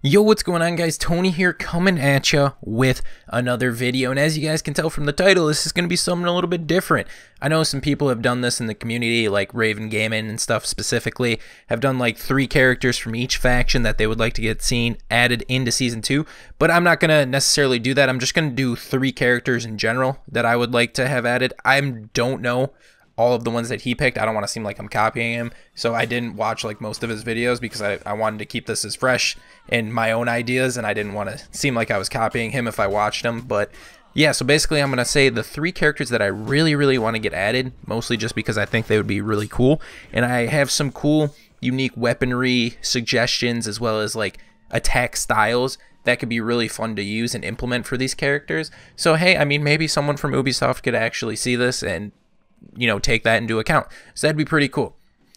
Yo, what's going on, guys? Tony here, coming at you with another video. And as you guys can tell from the title, this is going to be something a little bit different. I know some people have done this in the community, like Raven Gaming and stuff specifically, have done like 3 characters from each faction that they would like to get seen added into Season 2. But I'm not going to necessarily do that. I'm just going to do 3 characters in general that I would like to have added. I don't know all of the ones that he picked. I don't want to seem like I'm copying him, so I didn't watch like most of his videos because I wanted to keep this as fresh in my own ideas, and I didn't want to seem like I was copying him if I watched him. But yeah, so basically I'm going to say the 3 characters that I really want to get added, mostly just because I think they would be really cool, and I have some cool unique weaponry suggestions as well as like attack styles that could be really fun to use and implement for these characters. So hey, I mean, maybe someone from Ubisoft could actually see this and, you know, take that into account. So that'd be pretty cool.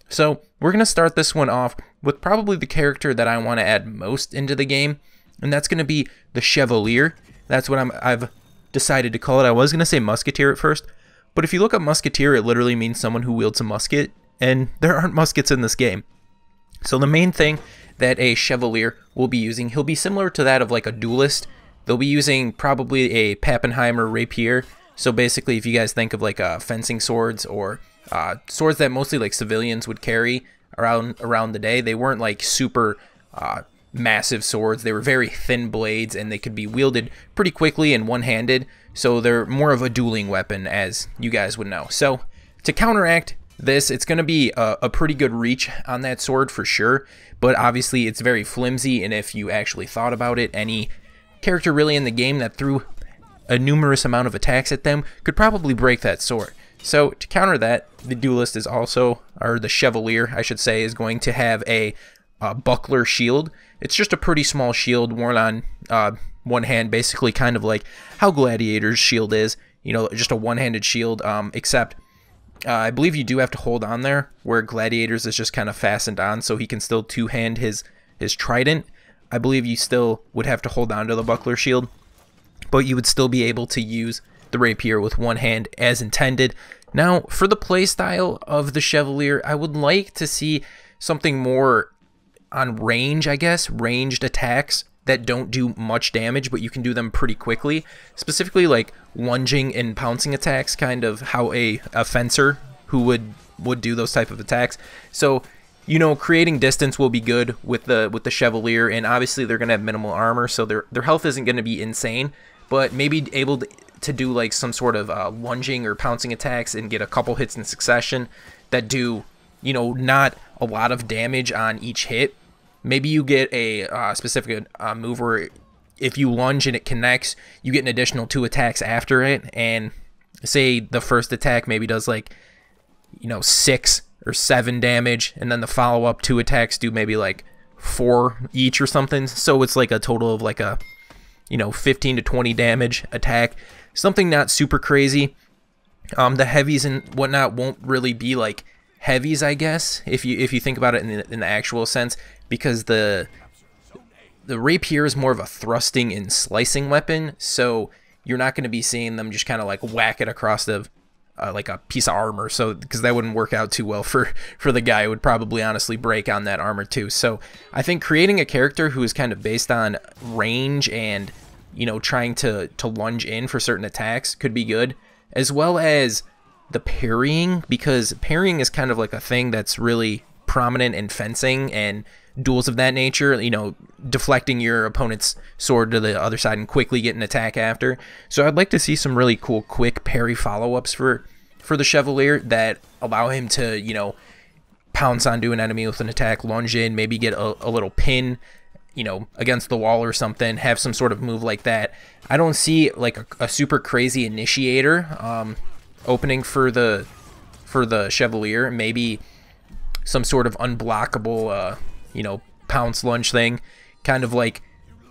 So we're going to start this one off with probably the character that I want to add most into the game, and that's going to be the Chevalier. That's what I've decided to call it. I was going to say Musketeer at first, but if you look up Musketeer, it literally means someone who wields a musket, and there aren't muskets in this game. So the main thing that a Chevalier will be using, he'll be similar to that of like a duelist. They'll be using probably a Pappenheimer rapier. So basically, if you guys think of like fencing swords or swords that mostly like civilians would carry around the day, they weren't like super massive swords. They were very thin blades, and they could be wielded pretty quickly and one-handed. So they're more of a dueling weapon, as you guys would know. So to counteract this, it's going to be a pretty good reach on that sword for sure. But obviously, it's very flimsy, and if you actually thought about it, any character really in the game that threw a numerous amount of attacks at them could probably break that sword. So to counter that, the duelist is also, or the Chevalier I should say, is going to have a buckler shield. It's just a pretty small shield worn on one hand, basically kind of like how Gladiator's shield is, you know, just a one-handed shield, except I believe you do have to hold on there, where Gladiator's is just kind of fastened on, so he can still two-hand his trident. I believe you still would have to hold on to the buckler shield, but you would still be able to use the rapier with one hand as intended. Now, for the playstyle of the Chevalier, I would like to see something more on range, I guess, ranged attacks that don't do much damage, but you can do them pretty quickly. Specifically like lunging and pouncing attacks, kind of how a fencer who would do those type of attacks. So, you know, creating distance will be good with the Chevalier, and obviously they're going to have minimal armor, so their health isn't going to be insane, but maybe able to do like some sort of lunging or pouncing attacks and get a couple hits in succession that do, you know, not a lot of damage on each hit. Maybe you get a specific move where if you lunge and it connects, you get an additional 2 attacks after it, and say the first attack maybe does like, you know, 6 or 7 damage, and then the follow-up 2 attacks do maybe like 4 each or something. So it's like a total of like a, you know, 15 to 20 damage attack. Something not super crazy. The heavies and whatnot won't really be like heavies, I guess, if you think about it in the actual sense, because the rapier is more of a thrusting and slicing weapon, so you're not going to be seeing them just kind of like whack it across the like a piece of armor, so because that wouldn't work out too well for the guy. It would probably honestly break on that armor too. So I think creating a character who is kind of based on range and, you know, trying to lunge in for certain attacks could be good, as well as the parrying, because parrying is kind of like a thing that's really prominent in fencing and duels of that nature, you know, deflecting your opponent's sword to the other side and quickly get an attack after. So I'd like to see some really cool quick parry follow-ups for the Chevalier that allow him to, you know, pounce onto an enemy with an attack, lunge in, maybe get a little pin, you know, against the wall or something, have some sort of move like that. I don't see like a super crazy initiator opening for the Chevalier. Maybe some sort of unblockable you know, pounce lunge thing, kind of like,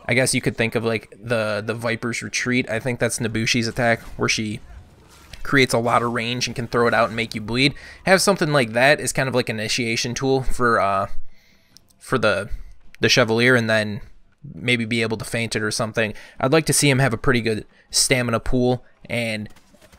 I guess you could think of like the Viper's Retreat. I think that's Nabushi's attack, where she creates a lot of range and can throw it out and make you bleed. Have something like that is kind of like an initiation tool for the Chevalier, and then maybe be able to feint it or something. I'd like to see him have a pretty good stamina pool and,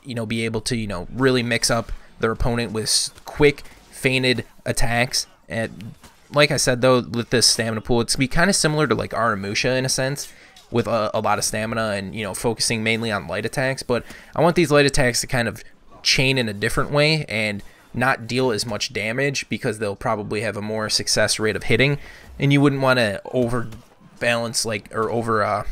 you know, be able to, you know, really mix up their opponent with quick feinted attacks and like I said, though, with this stamina pool, it's going to be kind of similar to like Aramusha in a sense, with a lot of stamina and, you know, focusing mainly on light attacks. But I want these light attacks to kind of chain in a different way and not deal as much damage, because they'll probably have a more success rate of hitting, and you wouldn't want to overbalance like, or over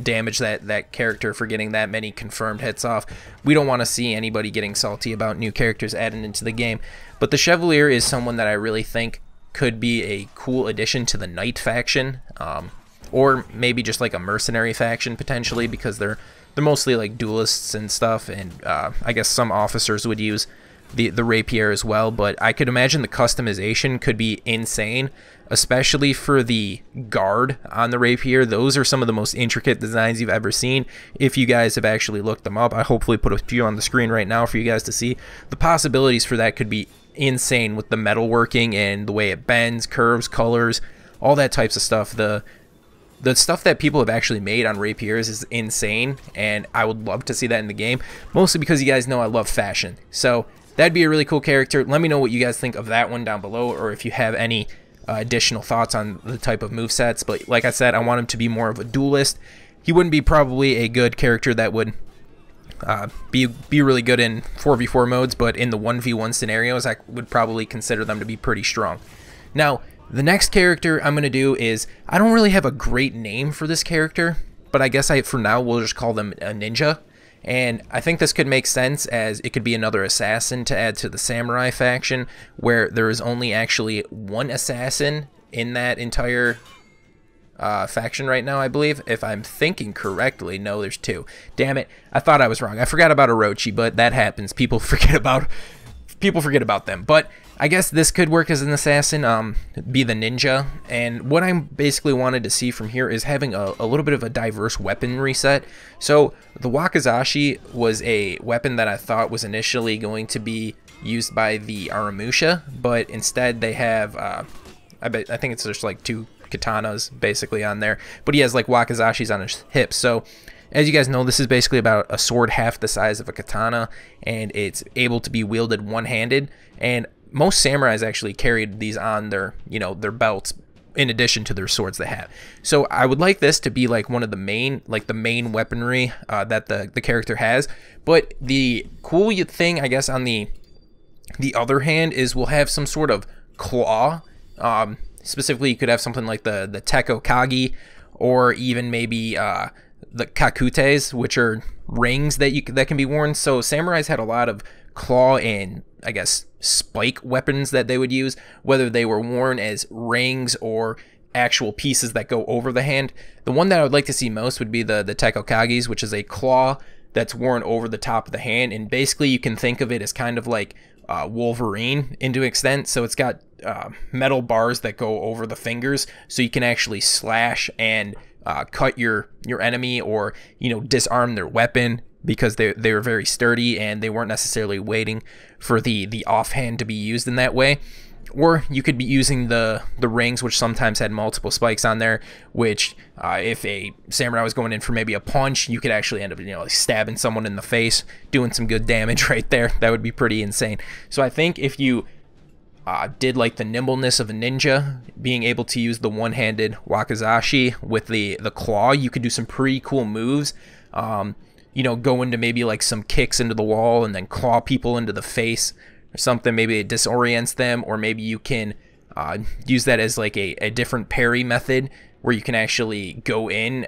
damage that character for getting that many confirmed hits off. We don't want to see anybody getting salty about new characters added into the game. But the Chevalier is someone that I really think could be a cool addition to the Knight faction, or maybe just like a mercenary faction potentially, because they're mostly like duelists and stuff, and I guess some officers would use the rapier as well. But I could imagine the customization could be insane, especially for the guard on the rapier. Those are some of the most intricate designs you've ever seen, if you guys have actually looked them up. I hopefully put a few on the screen right now for you guys to see. The possibilities for that could be insane with the metalworking and the way it bends, curves, colors, all that types of stuff. The stuff that people have actually made on rapiers is insane, and I would love to see that in the game, mostly because you guys know I love fashion. So that'd be a really cool character. Let me know what you guys think of that one down below, or if you have any additional thoughts on the type of movesets. But like I said, I want him to be more of a duelist. He wouldn't be probably a good character that would be really good in 4v4 modes, but in the 1v1 scenarios, I would probably consider them to be pretty strong. Now, the next character I'm going to do is, I don't really have a great name for this character, but I guess for now we'll just call them a ninja. And I think this could make sense, as it could be another assassin to add to the samurai faction, where there is only actually one assassin in that entire faction right now, I believe. If I'm thinking correctly, no, there's two. Damn it, I thought I was wrong. I forgot about Orochi, but that happens. People forget about them. But I guess this could work as an assassin, be the ninja. And what I basically wanted to see from here is having a little bit of a diverse weaponry set. So the Wakizashi was a weapon that I thought was initially going to be used by the Aramusha, but instead they have, I think it's just like two katanas basically on there, but he has like Wakizashis on his hips. So as you guys know, this is basically about a sword half the size of a katana, and it's able to be wielded one-handed. And most samurais actually carried these on their, you know, their belts in addition to their swords they have. So I would like this to be like one of the main, like the main weaponry that the character has. But the cool thing, I guess, on the other hand, is we'll have some sort of claw. Specifically, you could have something like the Teko Kagi, or even maybe the kakutes, which are rings that can be worn. So samurais had a lot of claw and, I guess, spike weapons that they would use, whether they were worn as rings or actual pieces that go over the hand. The one that I would like to see most would be the Teko Kagis, which is a claw that's worn over the top of the hand, and basically you can think of it as kind of like Wolverine into an extent. So it's got metal bars that go over the fingers, so you can actually slash and cut your enemy, or, you know, disarm their weapon, because they were very sturdy and they weren't necessarily waiting for the offhand to be used in that way. Or you could be using the rings, which sometimes had multiple spikes on there, which if a samurai was going in for maybe a punch, you could actually end up, you know, like stabbing someone in the face, doing some good damage right there. That would be pretty insane. So I think if you did like the nimbleness of a ninja, being able to use the one-handed Wakizashi with the claw, you could do some pretty cool moves. You know, go into maybe like some kicks into the wall and then claw people into the face or something. Maybe it disorients them, or maybe you can use that as like a different parry method, where you can actually go in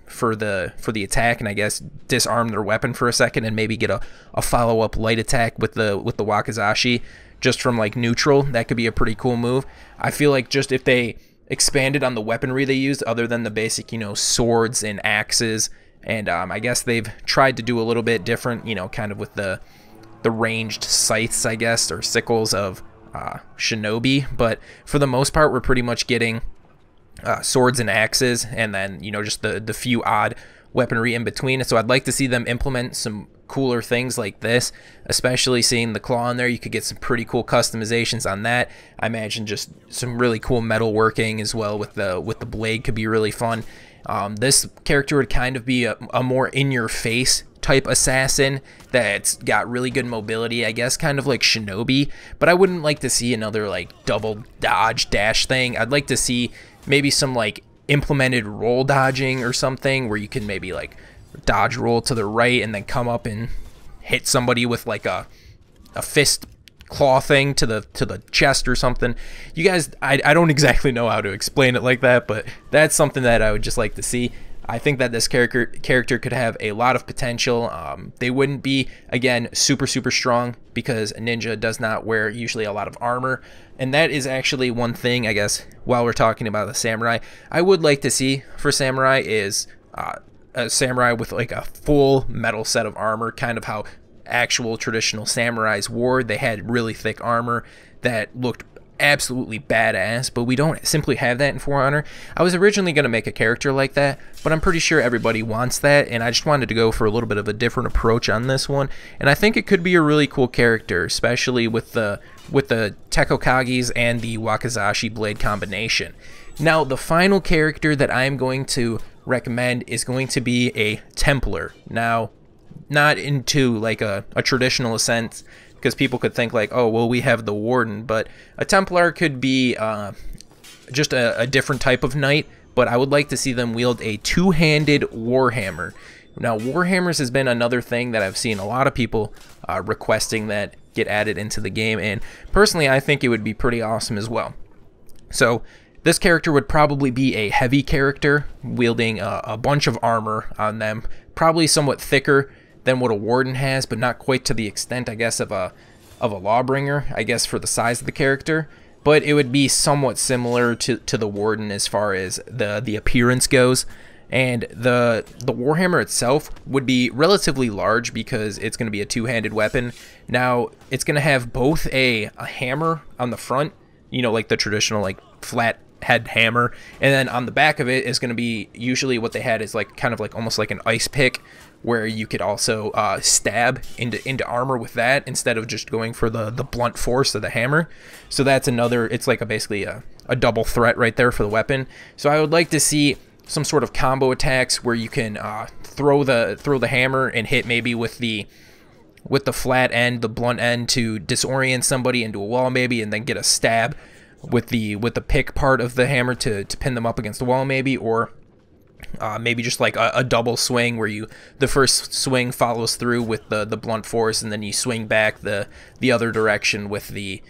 for the attack and, I guess, disarm their weapon for a second, and maybe get a follow-up light attack with the Wakizashi just from like neutral. That could be a pretty cool move. I feel like just if they expanded on the weaponry they used, other than the basic, you know, swords and axes, and I guess they've tried to do a little bit different, you know, kind of with the ranged scythes, I guess, or sickles of shinobi. But for the most part, we're pretty much getting swords and axes, and then, you know, just the few odd weaponry in between. So I'd like to see them implement some cooler things like this, especially seeing the claw in there. You could get some pretty cool customizations on that. I imagine just some really cool metal working as well with the blade could be really fun. This character would kind of be a more in-your-face type type assassin that's got really good mobility, I guess, kind of like Shinobi, but I wouldn't like to see another like double dodge dash thing. I'd like to see maybe some like implemented roll dodging or something where you can maybe like dodge roll to the right and then come up and hit somebody with like a fist claw thing to the chest or something. You guys, I don't exactly know how to explain it like that, but that's something that I would just like to see. I think that this character could have a lot of potential. They wouldn't be, again, super strong because a ninja does not wear usually a lot of armor. And that is actually one thing, I guess, while we're talking about the samurai, I would like to see for samurai is a samurai with like a full metal set of armor, kind of how actual traditional samurais wore. They had really thick armor that looked absolutely badass, but we don't simply have that in For Honor. I was originally going to make a character like that, but I'm pretty sure everybody wants that, and I just wanted to go for a little bit of a different approach on this one, and I think it could be a really cool character, especially with the Tekkokages and the Wakizashi blade combination. Now, the final character that I'm going to recommend is going to be a Templar. Now, not into like a traditional sense, because people could think like, oh, well, we have the Warden, but a Templar could be just a different type of knight, but I would like to see them wield a two-handed Warhammer. Now, Warhammers has been another thing that I've seen a lot of people requesting that get added into the game, and personally, I think it would be pretty awesome as well. So, this character would probably be a heavy character, wielding a bunch of armor on them, probably somewhat thicker than what a Warden has, but not quite to the extent, I guess, of a Lawbringer, I guess, for the size of the character. But it would be somewhat similar to the Warden as far as the appearance goes. And the Warhammer itself would be relatively large because it's going to be a two-handed weapon. Now, it's going to have both a hammer on the front, you know, like the traditional like flat head hammer, and then on the back of it is going to be usually what they had is like kind of like almost like an ice pick, where you could also stab into armor with that instead of just going for the blunt force of the hammer. So that's another, it's like basically a double threat right there for the weapon. So I would like to see some sort of combo attacks where you can throw the hammer and hit maybe with the flat end, the blunt end, to disorient somebody into a wall maybe, and then get a stab with the pick part of the hammer to pin them up against the wall maybe, or maybe just like a double swing where the first swing follows through with the blunt force, and then you swing back the other direction with the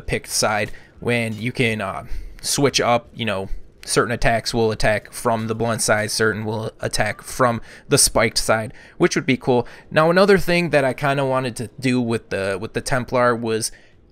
picked side. When you can switch up, you know, certain attacks will attack from the blunt side, certain will attack from the spiked side, which would be cool. Now, another thing that I kind of wanted to do with the Templar was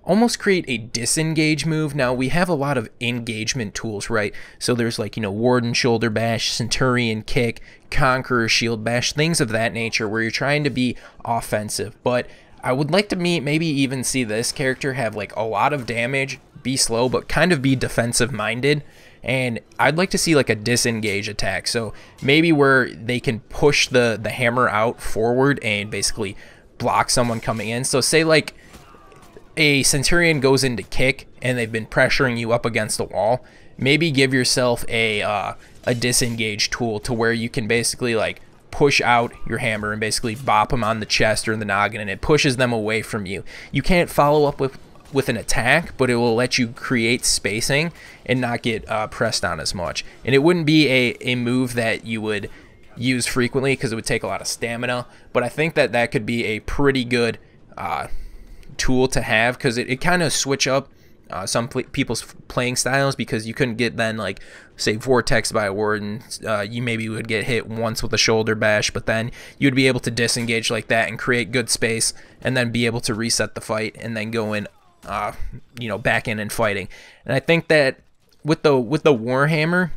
almost create a disengage move. Now, we have a lot of engagement tools, right? So there's like, you know, Warden Shoulder Bash, Centurion Kick, Conqueror Shield Bash, things of that nature where you're trying to be offensive. But I would like to maybe even see this character have like a lot of damage, be slow, but kind of be defensive minded. And I'd like to see like a disengage attack. So maybe where they can push the hammer out forward and basically block someone coming in. So say like a Centurion goes into kick and they've been pressuring you up against the wall, maybe give yourself a disengage tool to where you can basically like push out your hammer and basically bop them on the chest or in the noggin, and it pushes them away from you. You can't follow up with an attack, but it will let you create spacing and not get pressed on as much. And it wouldn't be a move that you would use frequently because it would take a lot of stamina, but I think that could be a pretty good tool to have, because it kind of switch up some people's playing styles, because you couldn't get then like say Vortex by a Warden. You maybe would get hit once with a shoulder bash, but then you'd be able to disengage like that and create good space, and then be able to reset the fight and then go in, you know, back in and fighting. And I think that with the Warhammer,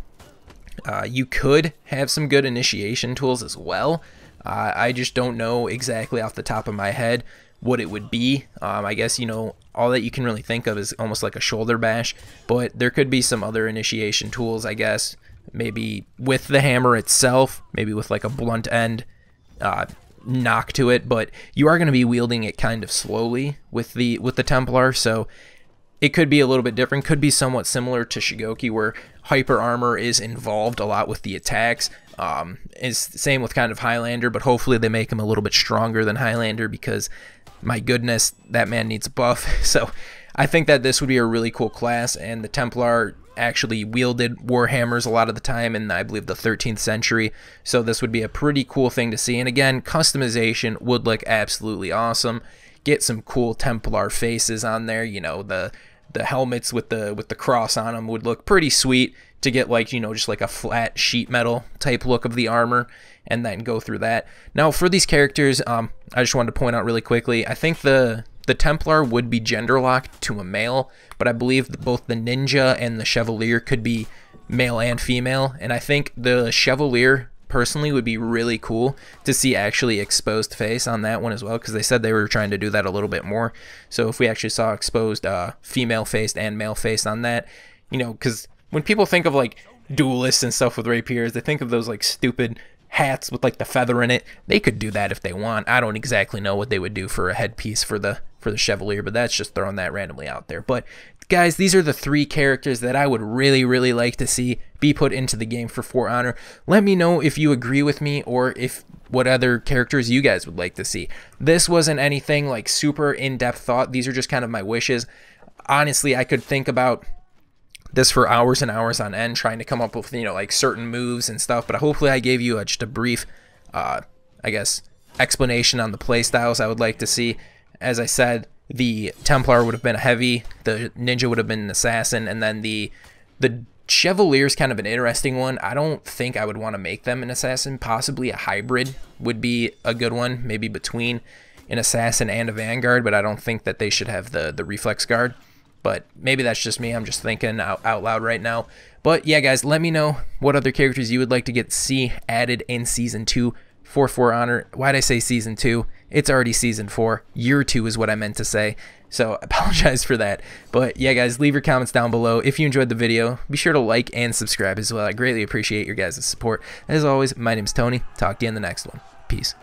you could have some good initiation tools as well. I just don't know exactly off the top of my head what it would be. I guess, you know, all that you can really think of is almost like a shoulder bash, but there could be some other initiation tools, I guess, maybe with the hammer itself, maybe with like a blunt end knock to it, but you are going to be wielding it kind of slowly with the Templar, so it could be a little bit different. Could be somewhat similar to Shigoki, where hyper armor is involved a lot with the attacks. It's the same with kind of Highlander, but hopefully they make him a little bit stronger than Highlander, because my goodness, that man needs a buff. So I think that this would be a really cool class, and the Templar actually wielded warhammers a lot of the time in, I believe, the 13th century, so this would be a pretty cool thing to see. And again, customization would look absolutely awesome. Get some cool Templar faces on there, you know, the helmets with the cross on them would look pretty sweet to get, like, you know, just like a flat sheet metal type look of the armor, and then go through that. Now for these characters, I just wanted to point out really quickly, I think the Templar would be gender locked to a male, but I believe that both the Ninja and the Chevalier could be male and female, and I think the Chevalier personally would be really cool to see actually exposed face on that one as well, because they said they were trying to do that a little bit more. So if we actually saw exposed female faced and male faced on that, you know, because when people think of like duelists and stuff with rapiers, they think of those like stupid hats with like the feather in it. They could do that if they want. I don't exactly know what they would do for a headpiece for the Chevalier, but that's just throwing that randomly out there. But guys, these are the 3 characters that I would really like to see be put into the game for For Honor. Let me know if you agree with me, or if what other characters you guys would like to see. This wasn't anything like super in-depth thought. These are just kind of my wishes. Honestly, I could think about this for hours and hours on end, trying to come up with, you know, like certain moves and stuff, but hopefully I gave you just a brief I guess explanation on the play styles I would like to see. As I said, the Templar would have been a heavy, the Ninja would have been an assassin, and then the Chevalier is kind of an interesting one. I don't think I would want to make them an assassin. Possibly a hybrid would be a good one, maybe between an assassin and a vanguard, but I don't think that they should have the reflex guard. But maybe that's just me. I'm just thinking out loud right now. But yeah, guys, let me know what other characters you would like to see added in Season 2 for Honor. Why'd I say Season 2? It's already Season 4. Year 2 is what I meant to say. So I apologize for that. But yeah, guys, leave your comments down below. If you enjoyed the video, be sure to like and subscribe as well. I greatly appreciate your guys' support. As always, my name's Tony. Talk to you in the next one. Peace.